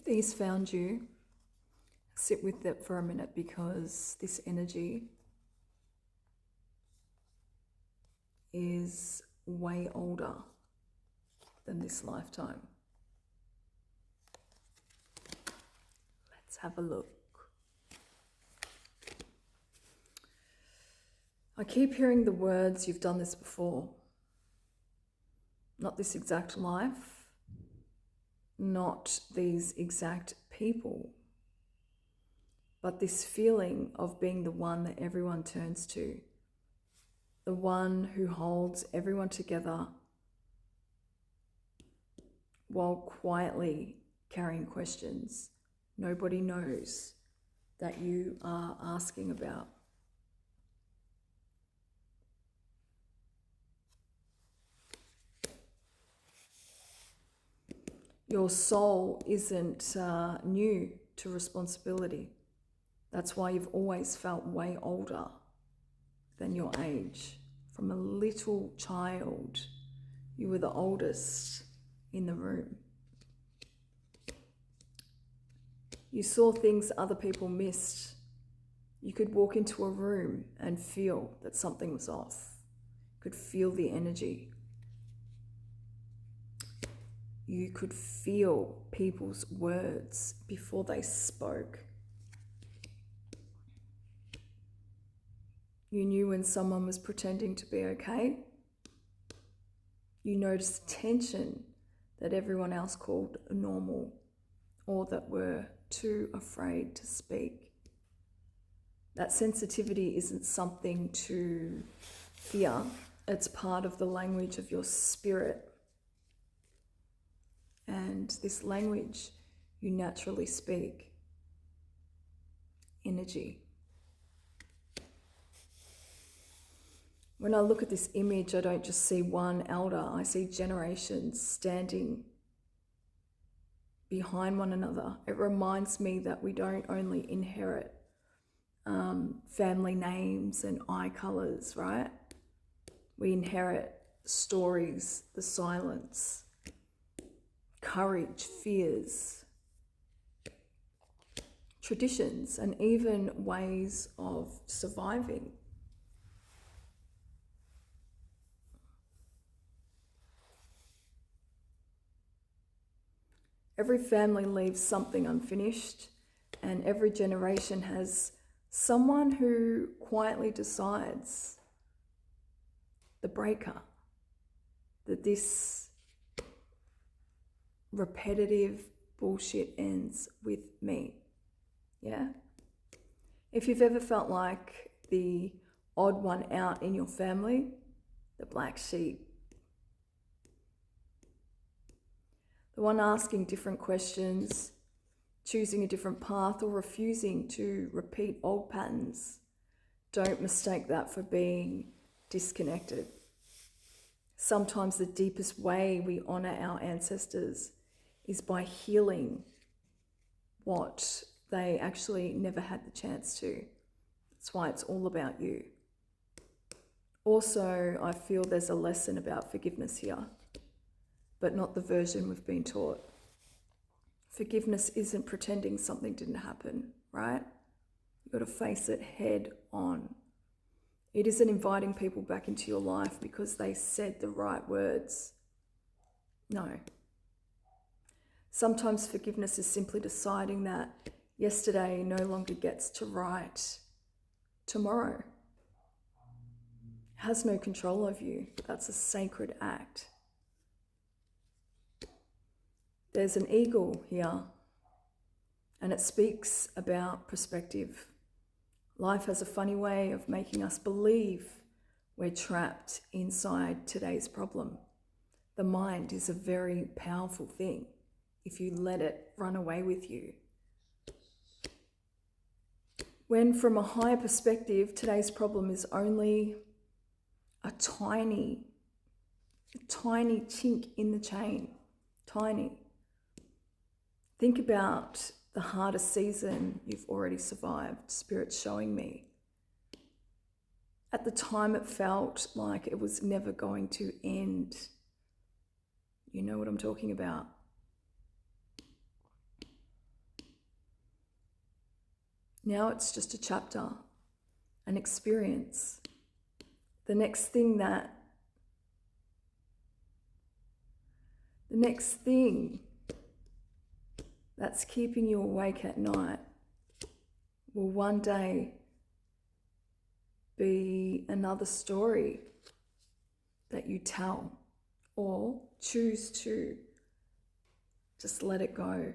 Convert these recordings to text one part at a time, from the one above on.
these found you, sit with it for a minute, because this energy is way older than this lifetime. Let's have a look. I keep hearing the words, you've done this before. Not this exact life, not these exact people, but this feeling of being the one that everyone turns to, the one who holds everyone together while quietly carrying questions nobody knows that you are asking about. Your soul isn't new to responsibility. That's why you've always felt way older than your age. From a little child, you were the oldest in the room. You saw things other people missed. You could walk into a room and feel that something was off. You could feel the energy. You could feel people's words before they spoke. You knew when someone was pretending to be okay. You noticed tension that everyone else called normal, or that were too afraid to speak. That sensitivity isn't something to fear. It's part of the language of your spirit. And this language you naturally speak. Energy. When I look at this image, I don't just see one elder, I see generations standing behind one another. It reminds me that we don't only inherit family names and eye colours, right? We inherit stories, the silence, courage, fears, traditions, and even ways of surviving. Every family leaves something unfinished, and every generation has someone who quietly decides, the breaker, that this repetitive bullshit ends with me. Yeah? If you've ever felt like the odd one out in your family, the black sheep, the one asking different questions, choosing a different path, or refusing to repeat old patterns, don't mistake that for being disconnected. Sometimes the deepest way we honour our ancestors is by healing what they actually never had the chance to. That's why it's all about you. Also, I feel there's a lesson about forgiveness here, but not the version we've been taught. Forgiveness isn't pretending something didn't happen, right? You've got to face it head on. It isn't inviting people back into your life because they said the right words. No. Sometimes forgiveness is simply deciding that yesterday no longer gets to write tomorrow. It has no control over you. That's a sacred act. There's an eagle here, and it speaks about perspective. Life has a funny way of making us believe we're trapped inside today's problem. The mind is a very powerful thing if you let it run away with you. When from a higher perspective, today's problem is only a tiny chink in the chain. Tiny. Think about the hardest season you've already survived, Spirit's showing me. At the time it felt like it was never going to end. You know what I'm talking about. Now it's just a chapter, an experience. The next thing that's keeping you awake at night will one day be another story that you tell, or choose to just let it go.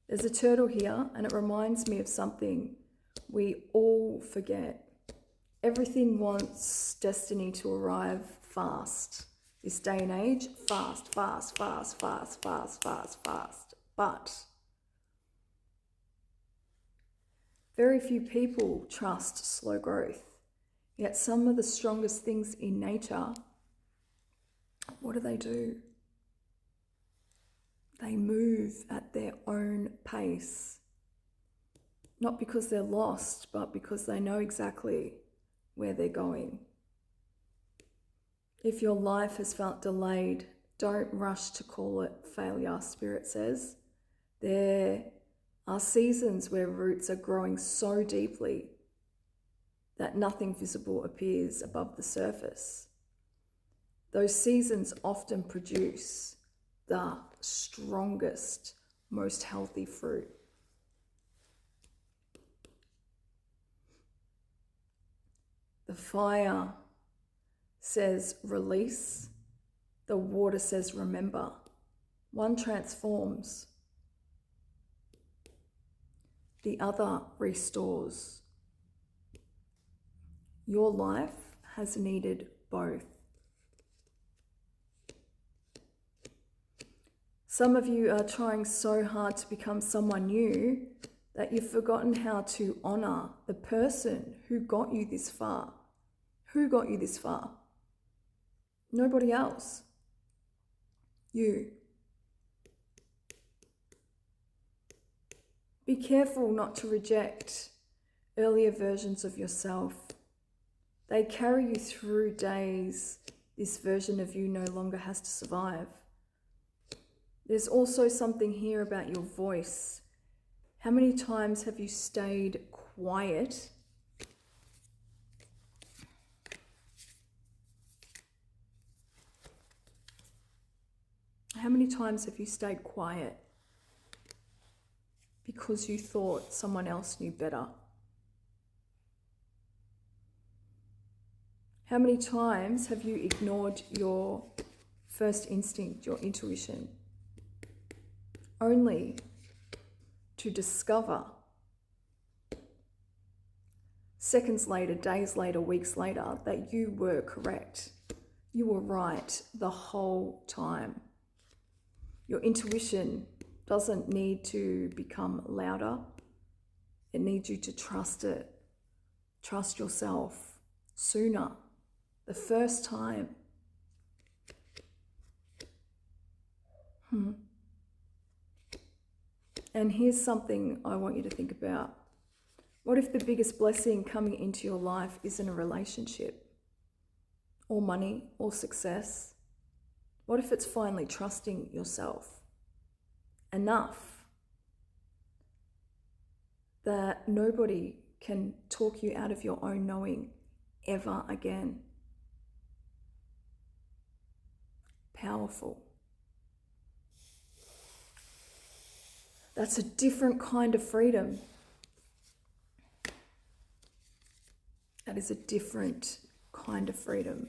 There's a turtle here, and it reminds me of something we all forget. Everything wants destiny to arrive fast. This day and age, fast. But very few people trust slow growth. Yet some of the strongest things in nature, what do? They move at their own pace. Not because they're lost, but because they know exactly where they're going. If your life has felt delayed, don't rush to call it failure, Spirit says. There are seasons where roots are growing so deeply that nothing visible appears above the surface. Those seasons often produce the strongest, most healthy fruit. The fire says release, the water says remember. One transforms, the other restores. Your life has needed both. Some of you are trying so hard to become someone new that you've forgotten how to honor the person who got you this far. Who got you this far? Nobody else. You. Be careful not to reject earlier versions of yourself. They carry you through days this version of you no longer has to survive. There's also something here about your voice. How many times have you stayed quiet because you thought someone else knew better? How many times have you ignored your first instinct, your intuition, only to discover seconds later, days later, weeks later, that you were correct? You were right the whole time. Your intuition doesn't need to become louder. It needs you to trust it. Trust yourself sooner, the first time. And here's something I want you to think about. What if the biggest blessing coming into your life isn't a relationship, or money, or success? What if it's finally trusting yourself enough that nobody can talk you out of your own knowing ever again? Powerful. That's a different kind of freedom. That is a different kind of freedom.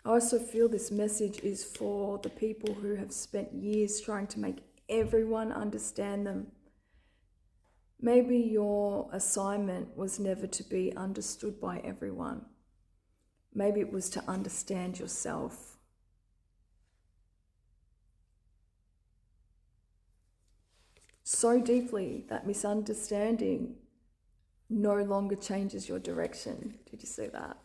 I also feel this message is for the people who have spent years trying to make everyone understand them. Maybe your assignment was never to be understood by everyone. Maybe it was to understand yourself. So deeply that misunderstanding no longer changes your direction. Did you see that?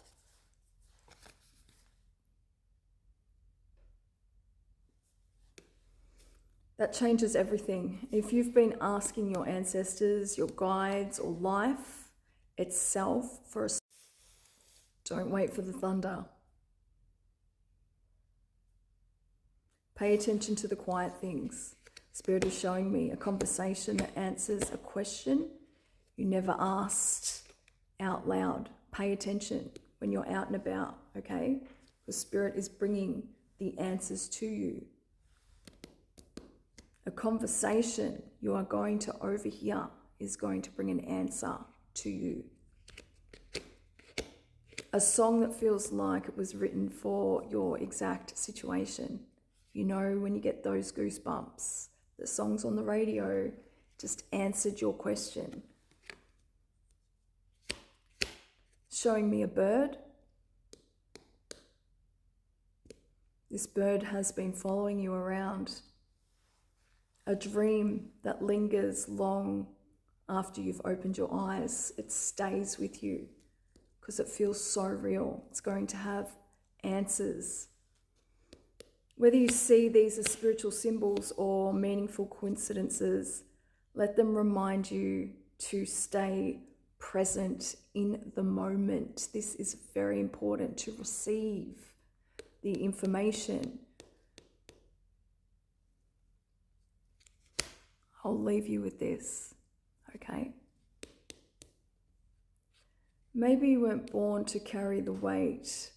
That changes everything. If you've been asking your ancestors, your guides, or life itself for a... Don't wait for the thunder. Pay attention to the quiet things. Spirit is showing me a conversation that answers a question you never asked out loud. Pay attention when you're out and about, okay? The Spirit is bringing the answers to you. A conversation you are going to overhear is going to bring an answer to you. A song that feels like it was written for your exact situation. You know, when you get those goosebumps, the songs on the radio just answered your question. Showing me a bird. This bird has been following you around. A dream that lingers long after you've opened your eyes. It stays with you because it feels so real. It's going to have answers. Whether you see these as spiritual symbols or meaningful coincidences, let them remind you to stay present in the moment. This is very important, to receive the information. I'll leave you with this, okay? Maybe you weren't born to carry the weight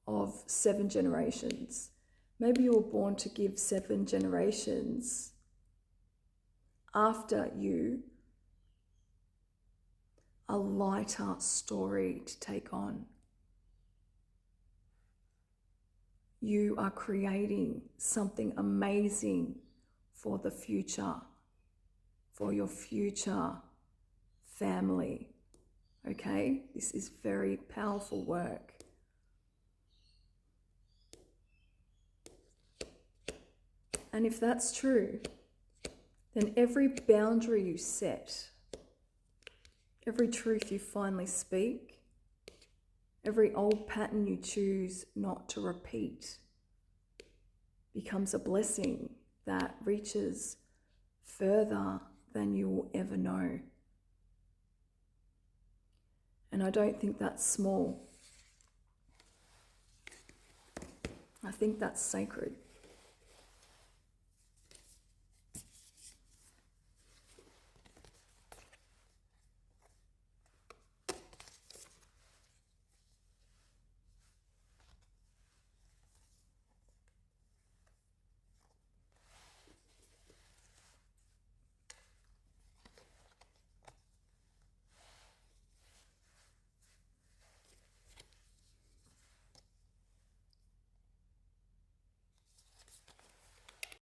of 7 generations. Maybe you were born to give 7 generations after you a lighter story to take on. You are creating something amazing for the future, for your future family, okay? This is very powerful work. And if that's true, then every boundary you set, every truth you finally speak, every old pattern you choose not to repeat becomes a blessing that reaches further than you will ever know. And I don't think that's small. I think that's sacred.